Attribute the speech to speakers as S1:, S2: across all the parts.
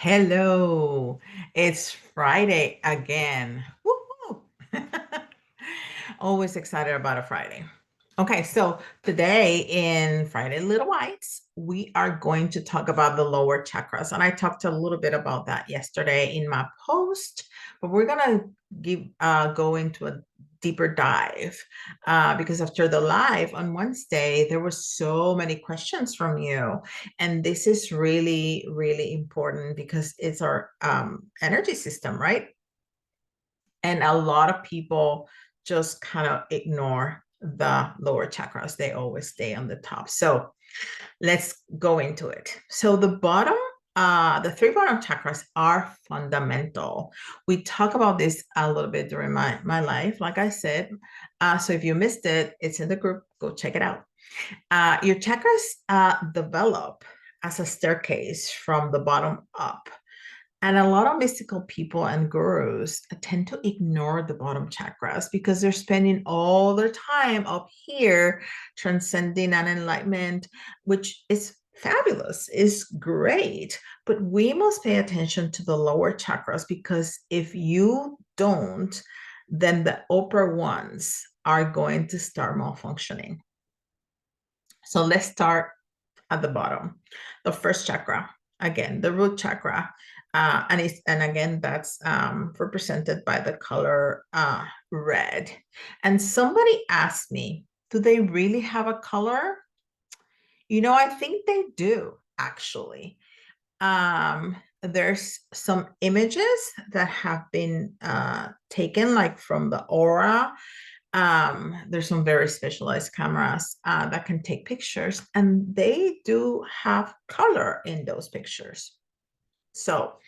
S1: Hello, it's Friday again. Woohoo! Always excited about a Friday. Okay, so today in Friday Little Whites, we are going to talk about the lower chakras. And I talked a little bit about that yesterday in my post, but we're gonna go into a deeper dive because after the live on Wednesday, there were so many questions from you. And this is really, really important because it's our energy system, right? And a lot of people just kind of ignore the lower chakras. They always stay on the top. So let's go into it. So the three bottom chakras are fundamental. We talk about this a little bit during my life, like I said. So if you missed it, it's in the group. Go check it out. Your chakras develop as a staircase from the bottom up. And a lot of mystical people and gurus tend to ignore the bottom chakras because they're spending all their time up here transcending and enlightenment, which is fabulous, is great. But we must pay attention to the lower chakras because if you don't, then the upper ones are going to start malfunctioning. So let's start at the bottom. The first chakra, again, the root chakra. And again, that's represented by the color red. And somebody asked me, do they really have a color? I think they do, actually. There's some images that have been taken, like from the aura. There's some very specialized cameras that can take pictures, and they do have color in those pictures. So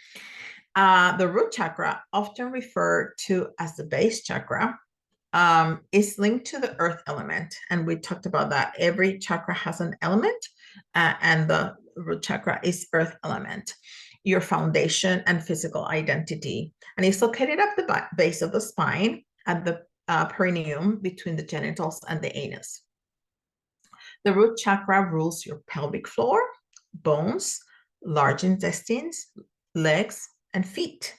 S1: the root chakra, often referred to as the base chakra, is linked to the earth element. And we talked about that. Every chakra has an element, and the root chakra is earth element, your foundation and physical identity. And it's located at the base of the spine, at the perineum between the genitals and the anus. The root chakra rules your pelvic floor, bones, large intestines, legs, and feet,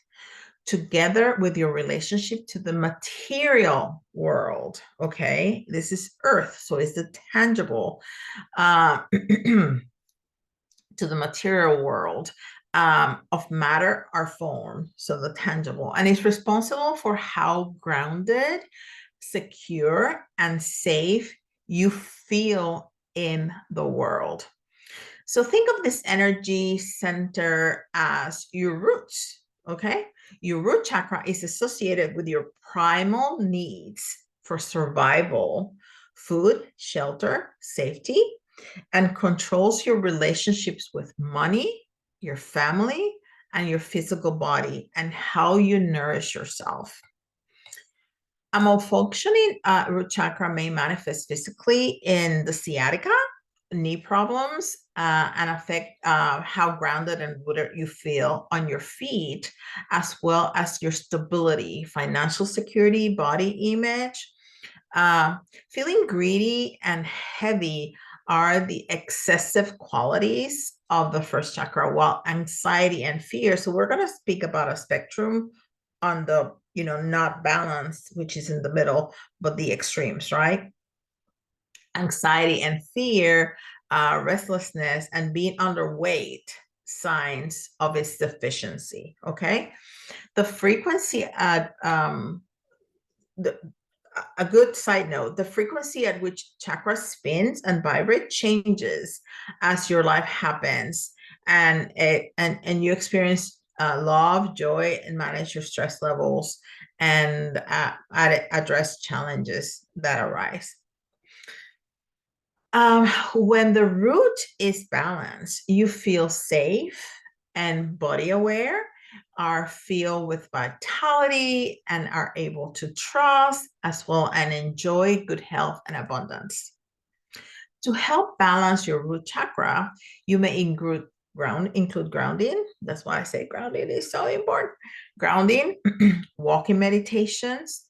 S1: together with your relationship to the material world. Okay, this is earth, so it's the tangible to the material world of matter or form, so the tangible, and it's responsible for how grounded, secure, and safe you feel in the world. So think of this energy center as your roots, okay? Your root chakra is associated with your primal needs for survival, food, shelter, safety, and controls your relationships with money, your family, and your physical body, and how you nourish yourself. A malfunctioning root chakra may manifest physically in the sciatica, knee problems, and affect how grounded and rooted you feel on your feet, as well as your stability, financial security, body image. Feeling greedy and heavy are the excessive qualities of the first chakra, while anxiety and fear. So we're going to speak about a spectrum on the, not balanced, which is in the middle, but the extremes, right? Anxiety and fear, restlessness, and being underweight, signs of its deficiency. Okay, the frequency at a good side note: the frequency at which chakra spins and vibrate changes as your life happens, and you experience love, joy, and manage your stress levels, and address challenges that arise. When the root is balanced, you feel safe and body aware, are filled with vitality, and are able to trust as well and enjoy good health and abundance. To help balance your root chakra, you may include grounding. That's why I say grounding is so important. Grounding, walking meditations,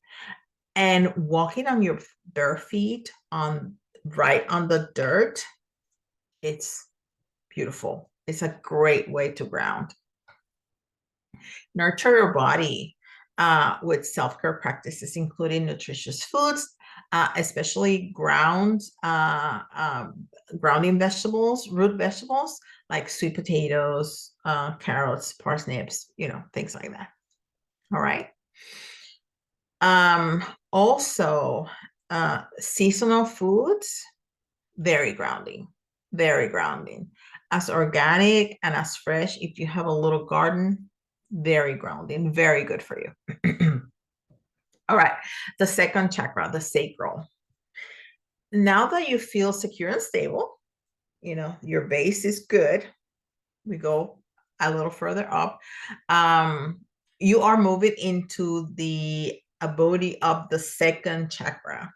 S1: and walking on your bare feet right on the dirt. It's beautiful. It's a great way to ground. Nurture your body with self-care practices, including nutritious foods, especially grounding vegetables, root vegetables like sweet potatoes, carrots, parsnips, things like that. All right. Also, seasonal foods, very grounding, very grounding. As organic and as fresh, if you have a little garden, very grounding, very good for you. All right, the second chakra, the sacral. Now that you feel secure and stable, your base is good. We go a little further up. You are moving into the abode of the second chakra,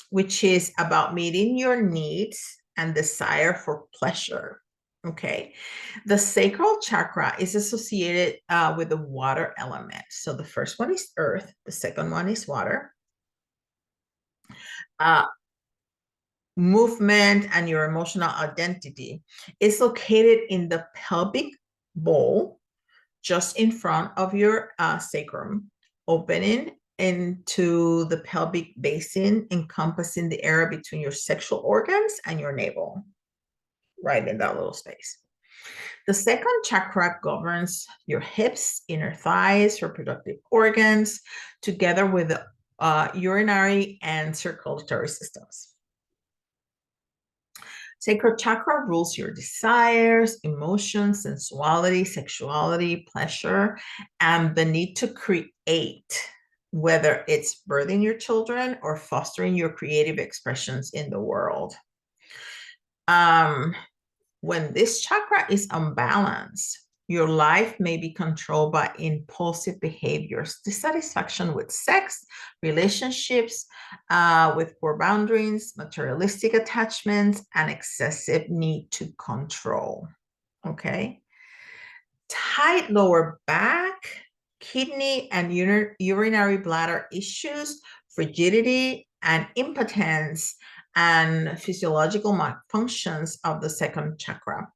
S1: which is about meeting your needs and desire for pleasure. Okay. The sacral chakra is associated with the water element. So the first one is earth, the second one is water. Movement and your emotional identity is located in the pelvic bowl, just in front of your sacrum, opening into the pelvic basin, encompassing the area between your sexual organs and your navel, right in that little space. The second chakra governs your hips, inner thighs, reproductive organs, together with the urinary and circulatory systems. Sacral chakra rules your desires, emotions, sensuality, sexuality, pleasure, and the need to create, whether it's birthing your children or fostering your creative expressions in the world. When this chakra is unbalanced, your life may be controlled by impulsive behaviors, dissatisfaction with sex, relationships, with poor boundaries, materialistic attachments, and excessive need to control. Okay. Tight lower back, kidney and urinary bladder issues, frigidity and impotence, and physiological malfunctions of the second chakra.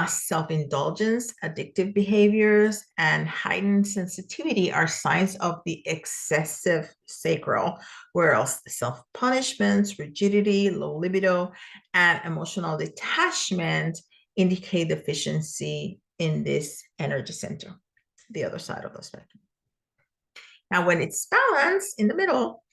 S1: Self-indulgence, addictive behaviors, and heightened sensitivity are signs of the excessive sacral, whereas self-punishments, rigidity, low libido, and emotional detachment indicate deficiency in this energy center, the other side of the spectrum. Now, when it's balanced in the middle,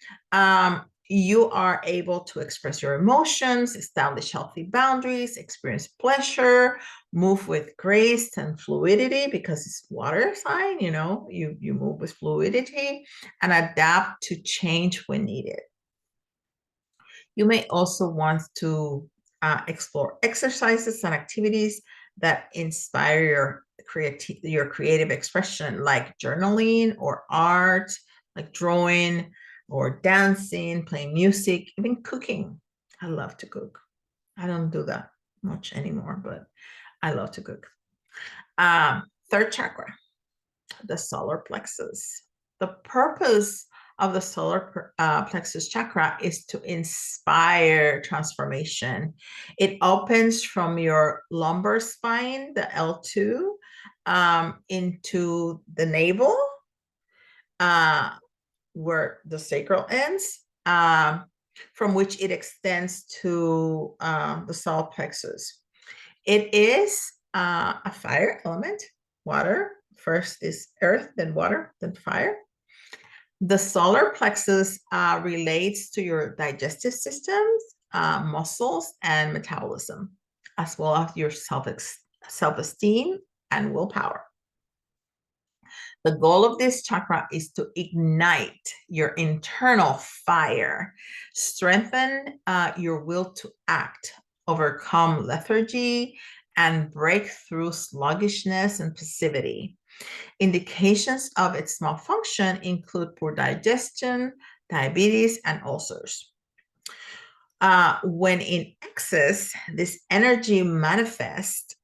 S1: you are able to express your emotions, establish healthy boundaries, experience pleasure, move with grace and fluidity, because it's water sign, you move with fluidity, and adapt to change when needed. You may also want to explore exercises and activities that inspire your creative expression, like journaling or art, like drawing or dancing, playing music, even cooking. I love to cook. I don't do that much anymore, but I love to cook. Third chakra, the solar plexus. The purpose of the solar plexus chakra is to inspire transformation. It opens from your lumbar spine, the L2, into the navel, where the sacral ends, from which it extends to the solar plexus. It is a fire element, water. First is earth, then water, then fire. The solar plexus relates to your digestive systems, muscles, and metabolism, as well as your self-esteem and willpower. The goal of this chakra is to ignite your internal fire, strengthen your will to act, overcome lethargy, and break through sluggishness and passivity. Indications of its malfunction include poor digestion, diabetes, and ulcers. When in excess, this energy manifests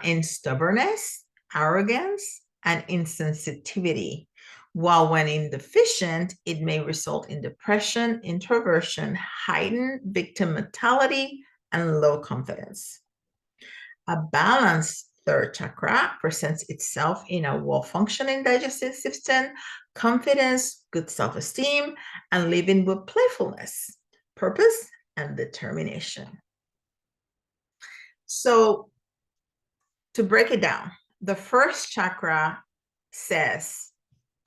S1: in stubbornness, arrogance, and insensitivity, while when deficient, it may result in depression, introversion, heightened victim mentality, and low confidence. A balanced Third chakra presents itself in a well-functioning digestive system, confidence, good self-esteem, and living with playfulness, purpose, and determination. So to break it down, the first chakra says,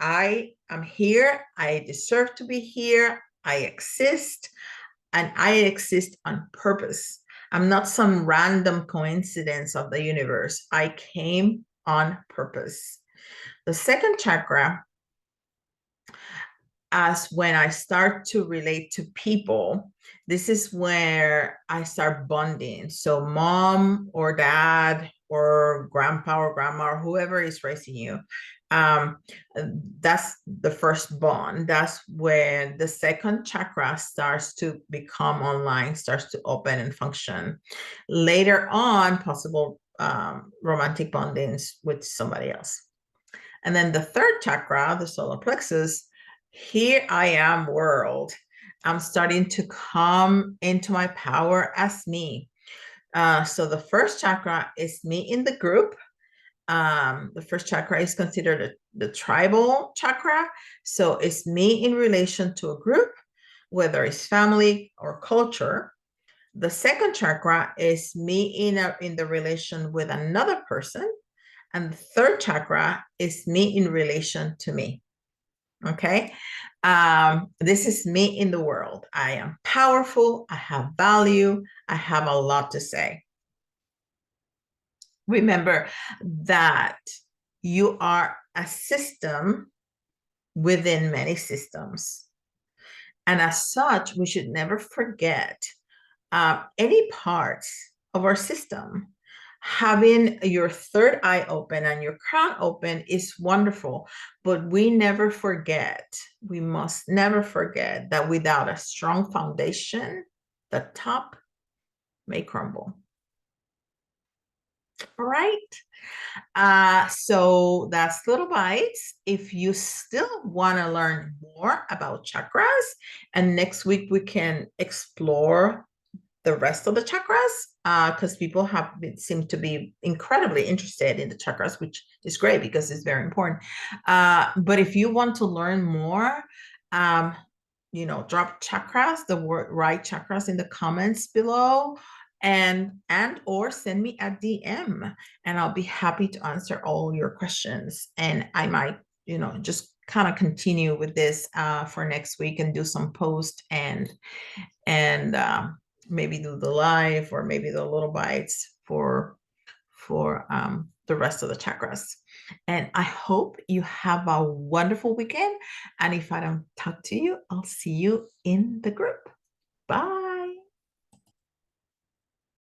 S1: I am here, I deserve to be here, I exist, and I exist on purpose. I'm not some random coincidence of the universe. I came on purpose. The second chakra, as when I start to relate to people, this is where I start bonding. So mom or dad or grandpa or grandma or whoever is raising you, um, that's the first bond. That's when the second chakra starts to become online, starts to open and function. Later on, possible romantic bondings with somebody else. And then the third chakra, the solar plexus, here I am world. I'm starting to come into my power as me. So the first chakra is me in the group. The first chakra is considered the tribal chakra. So it's me in relation to a group, whether it's family or culture. The second chakra is me in the relation with another person. And the third chakra is me in relation to me. Okay. This is me in the world. I am powerful. I have value. I have a lot to say. Remember that you are a system within many systems. And as such, we should never forget any parts of our system. Having your third eye open and your crown open is wonderful, but we must never forget that without a strong foundation, the top may crumble. All right. So that's Little Bites. If you still want to learn more about chakras, and next week we can explore the rest of the chakras, because people seem to be incredibly interested in the chakras, which is great because it's very important. But if you want to learn more, drop chakras, the word right chakras in the comments below, and or send me a DM, and I'll be happy to answer all your questions. And I might, just kind of continue with this for next week and do some post and maybe do the live or maybe the little bites for the rest of the chakras. And I hope you have a wonderful weekend. And if I don't talk to you, I'll see you in the group. Bye.